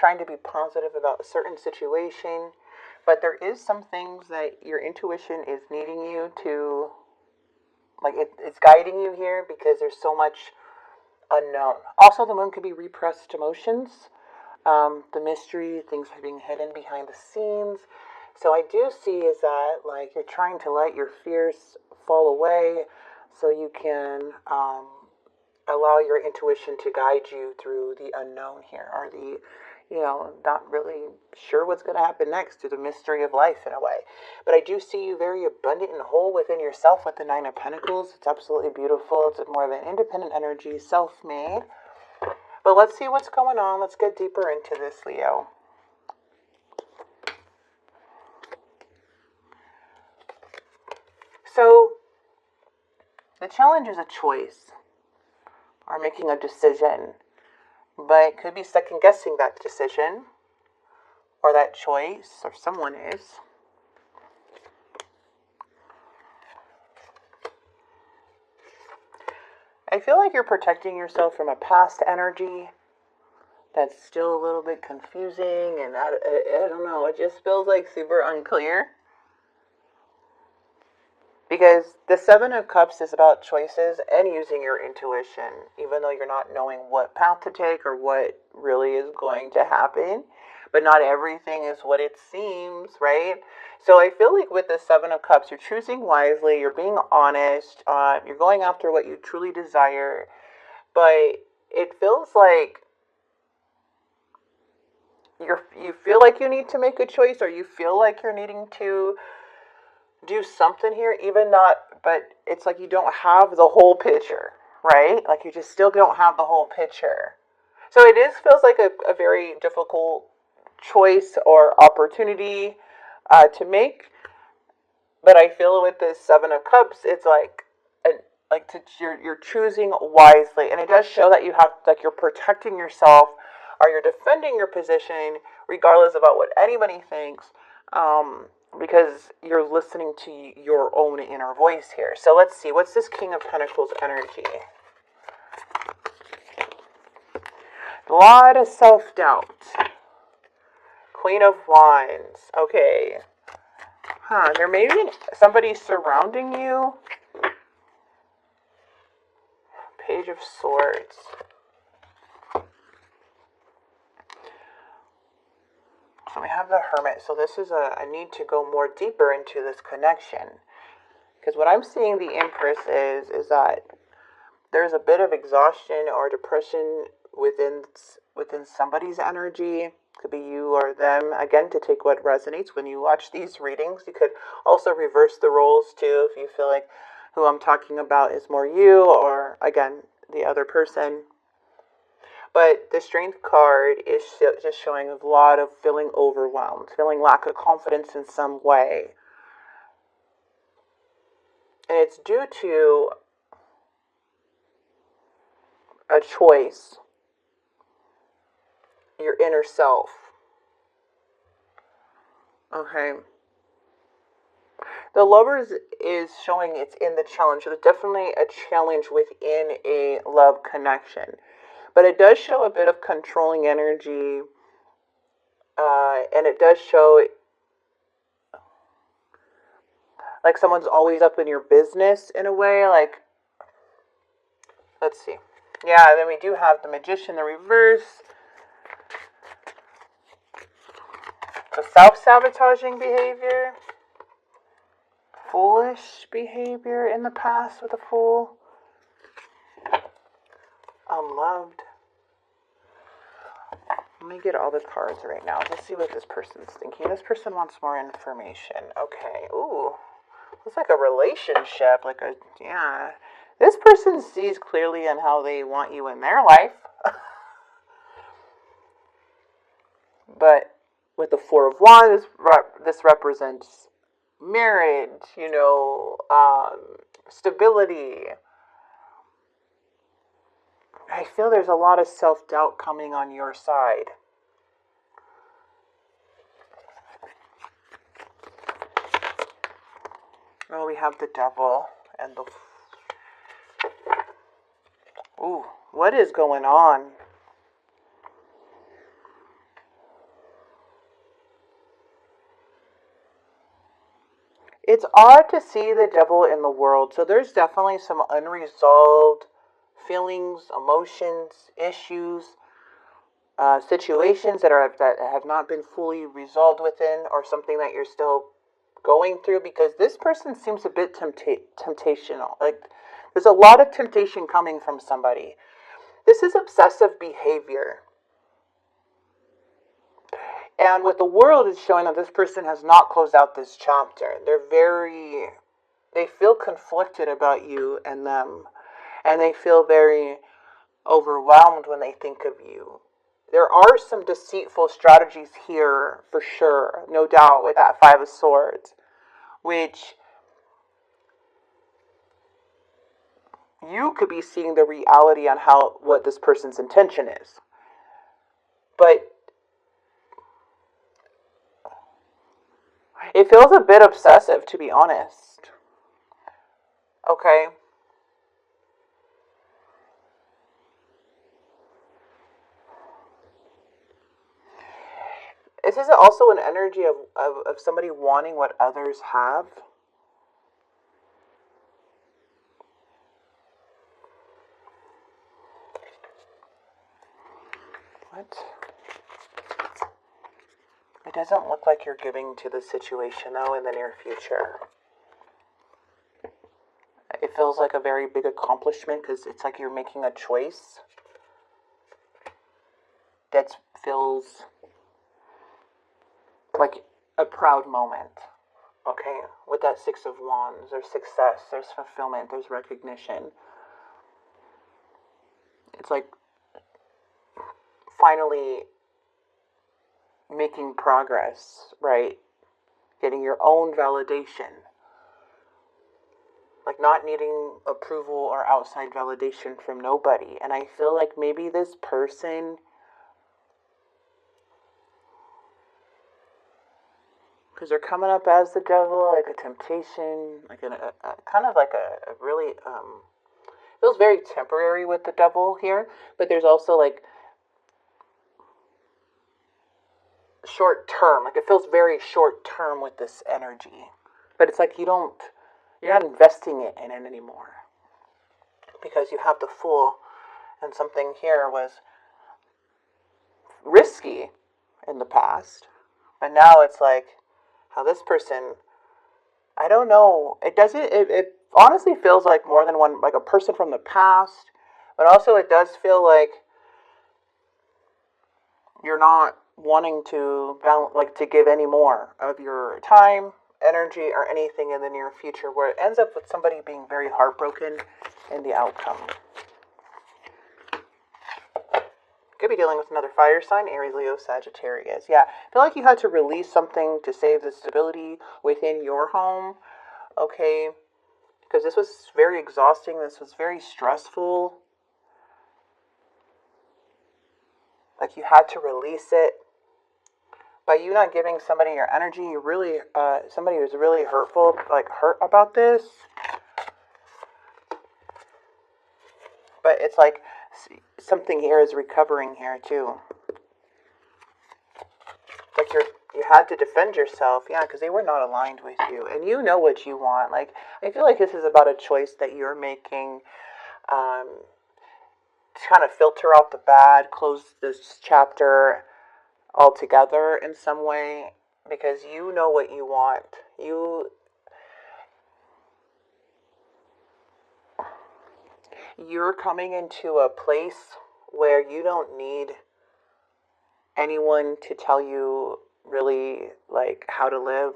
trying to be positive about a certain situation, but there is some things that your intuition is needing you to, like it's guiding you here because there's so much unknown. Also, the moon could be repressed emotions, the mystery, things are being hidden behind the scenes. So I do see is that like you're trying to let your fears fall away so you can allow your intuition to guide you through the unknown here, or the, not really sure what's going to happen next, through the mystery of life in a way. But I do see you very abundant and whole within yourself with the Nine of Pentacles. It's absolutely beautiful. It's more of an independent energy, self-made. But let's see what's going on. Let's get deeper into this, Leo. So, the challenge is a choice, or making a decision. But it could be second guessing that decision, or that choice, or someone is. I feel like you're protecting yourself from a past energy that's still a little bit confusing, and I don't know, it just feels like super unclear. Because the Seven of Cups is about choices and using your intuition, even though you're not knowing what path to take or what really is going to happen. But not everything is what it seems, right? So I feel like with the Seven of Cups, you're choosing wisely, you're being honest, you're going after what you truly desire. But it feels like you feel like you need to make a choice, or you feel like you're needing to do something here, even not, but it's like you don't have the whole picture, right? Like you just still don't have the whole picture. So it feels like a very difficult choice or opportunity to make. But I feel with this Seven of Cups, it's like you're choosing wisely, and it does show that you have, like, you're protecting yourself, or you're defending your position regardless about what anybody thinks. Because you're listening to your own inner voice here. So let's see, what's this King of Pentacles energy? A lot of self-doubt. Queen of Wands. Okay. There may be somebody surrounding you. Page of Swords. So we have the Hermit. So this is a need to go more deeper into this connection. Because what I'm seeing the Empress is that there's a bit of exhaustion or depression within somebody's energy. Could be you or them. Again, to take what resonates when you watch these readings. You could also reverse the roles too if you feel like who I'm talking about is more you, or again, the other person. But the Strength card is just showing a lot of feeling overwhelmed, feeling lack of confidence in some way. And it's due to a choice, your inner self. Okay. The Lovers is showing it's in the challenge. There's definitely a challenge within a love connection. But it does show a bit of controlling energy. And it does show like someone's always up in your business in a way. Like, let's see. Yeah, then we do have the Magician, the reverse. The self-sabotaging behavior. Foolish behavior in the past with a fool. Unloved. Let me get all the cards right now. Let's see what this person's thinking. This person wants more information. Okay. Ooh. Looks like a relationship. Yeah. This person sees clearly on how they want you in their life. But with the Four of Wands, this represents marriage, stability. I feel there's a lot of self-doubt coming on your side. Oh, we have the Devil and the... Ooh, what is going on? It's odd to see the devil in the world. So there's definitely some unresolved feelings, emotions, issues, situations that have not been fully resolved within, or something that you're still going through. Because this person seems a bit temptational. Like there's a lot of temptation coming from somebody. This is obsessive behavior. And what the world is showing, that this person has not closed out this chapter. They feel conflicted about you and them. And they feel very overwhelmed when they think of you. There are some deceitful strategies here for sure, no doubt, with that Five of Swords, which you could be seeing the reality on what this person's intention is. But it feels a bit obsessive, to be honest. Okay. This is also an energy of somebody wanting what others have. What? It doesn't look like you're giving to the situation, though, in the near future. It feels like a very big accomplishment, because it's like you're making a choice that feels like a proud moment. Okay, with that Six of Wands, there's success, there's fulfillment, there's recognition. It's like finally making progress, right? Getting your own validation. Like not needing approval or outside validation from nobody. And I feel like maybe this person, because they're coming up as the devil, like a temptation, like a kind of like a really, feels very temporary with the devil here, but there's also like short term, like it feels very short term with this energy, but it's like you're not investing it in it anymore, because you have the Fool, and something here was risky in the past, but now it's like how this person, I don't know, it honestly feels like more than one, like a person from the past, but also it does feel like you're not wanting to like to give any more of your time, energy, or anything in the near future, where it ends up with somebody being very heartbroken in the outcome. Could be dealing with another fire sign, Aries, Leo, Sagittarius. Yeah, I feel like you had to release something to save the stability within your home, okay? Because this was very exhausting, this was very stressful. Like you had to release it. By you not giving somebody your energy, you really, somebody who's really hurtful, like hurt about this. But it's like something here is recovering here too. Like you had to defend yourself, yeah, because they were not aligned with you, and you know what you want. Like I feel like this is about a choice that you're making, to kind of filter out the bad, close this chapter altogether in some way, because you know what you want. You're coming into a place where you don't need anyone to tell you really like how to live.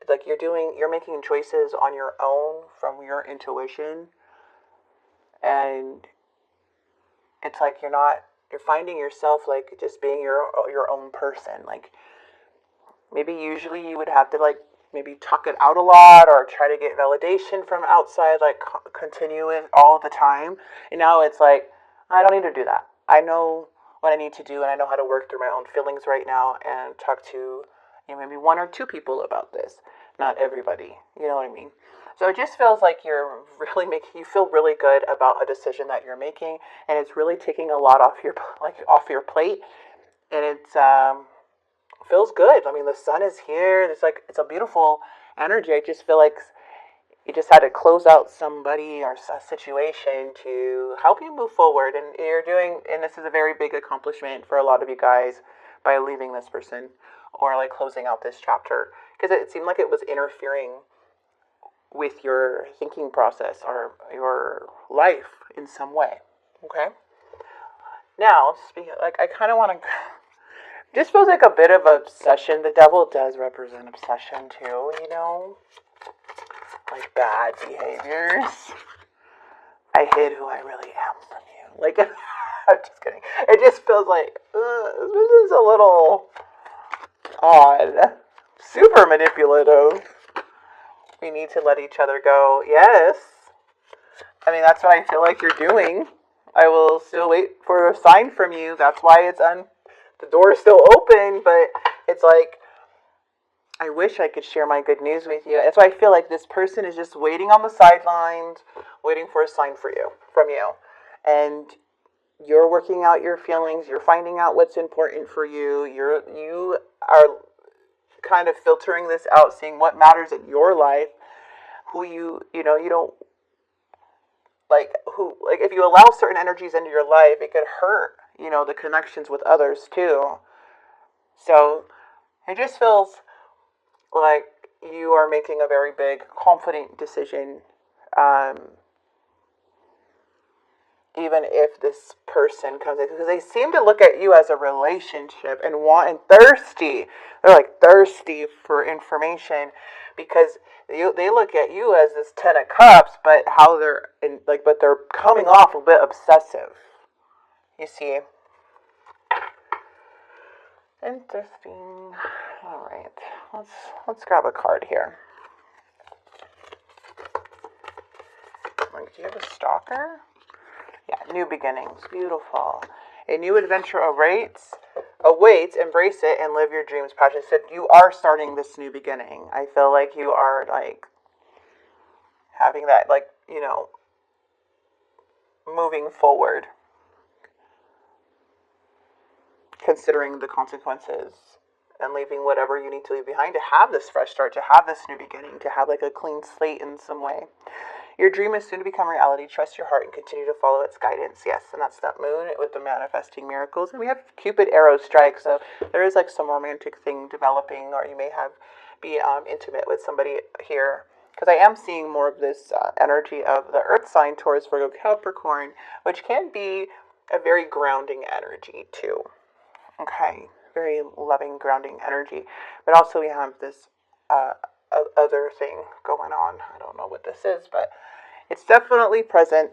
Like you're making choices on your own from your intuition, and it's like you're finding yourself like just being your own person. Like maybe usually you would have to like maybe talk it out a lot or try to get validation from outside, like continue it all the time. And now it's like, I don't need to do that. I know what I need to do, and I know how to work through my own feelings right now and talk to maybe one or two people about this. Not everybody. You know what I mean? So it just feels like you feel really good about a decision that you're making, and it's really taking a lot off your plate, and it's feels good. I mean, the sun is here. It's a beautiful energy. I just feel like you just had to close out somebody or a situation to help you move forward. And you're doing, and this is a very big accomplishment for a lot of you guys by leaving this person or like closing out this chapter, because it seemed like it was interfering with your thinking process or your life in some way. Okay. Now, speaking, like, I kind of want to. This feels like a bit of obsession. The devil does represent obsession too, you know, like bad behaviors. I hid who I really am from you. Like, I'm just kidding. It just feels like this is a little odd, super manipulative. We need to let each other go. Yes. I mean, that's what I feel like you're doing. I will still wait for a sign from you. That's why the door is still open, but it's like, I wish I could share my good news with you. That's why I feel like this person is just waiting on the sidelines, waiting for a sign from you. And you're working out your feelings. You're finding out what's important for you. You are kind of filtering this out, seeing what matters in your life, who you don't, like, if you allow certain energies into your life, it could hurt, the connections with others too. So it just feels like you are making a very big, confident decision, even if this person comes in, because they seem to look at you as a relationship and thirsty. They're like thirsty for information, because they look at you as this 10 of cups, but but they're coming off a bit obsessive. You see? Interesting. All right, let's grab a card here. Like, do you have a stalker? Yeah, new beginnings. Beautiful. A new adventure awaits. Embrace it, and live your dreams passion. So you are starting this new beginning. I feel like you are, like, having that, like, moving forward, considering the consequences and leaving whatever you need to leave behind to have this fresh start, to have this new beginning, to have like a clean slate in some way. Your dream is soon to become reality. Trust your heart and continue to follow its guidance. Yes, and that's that moon with the manifesting miracles. And we have Cupid arrow strike, so there is like some romantic thing developing, or you may be intimate with somebody here. Because I am seeing more of this energy of the Earth sign, Taurus, Virgo, Capricorn, which can be a very grounding energy too. Okay, very loving, grounding energy. But also we have this other thing going on. I don't know what this is, but it's definitely present.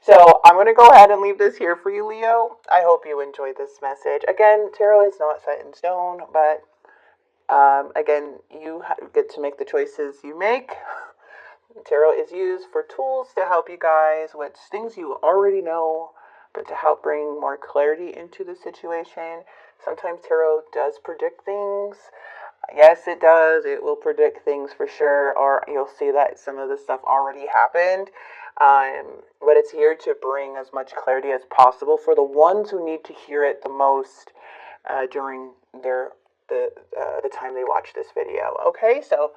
So I'm going to go ahead and leave this here for you, Leo. I hope you enjoyed this message. Again, tarot is not set in stone, but again, you get to make the choices you make. Tarot is used for tools to help you guys with things you already know, but to help bring more clarity into the situation. Sometimes tarot does predict things. Yes, it does. It will predict things for sure, or you'll see that some of the stuff already happened. But it's here to bring as much clarity as possible for the ones who need to hear it the most during the time they watch this video. Okay, so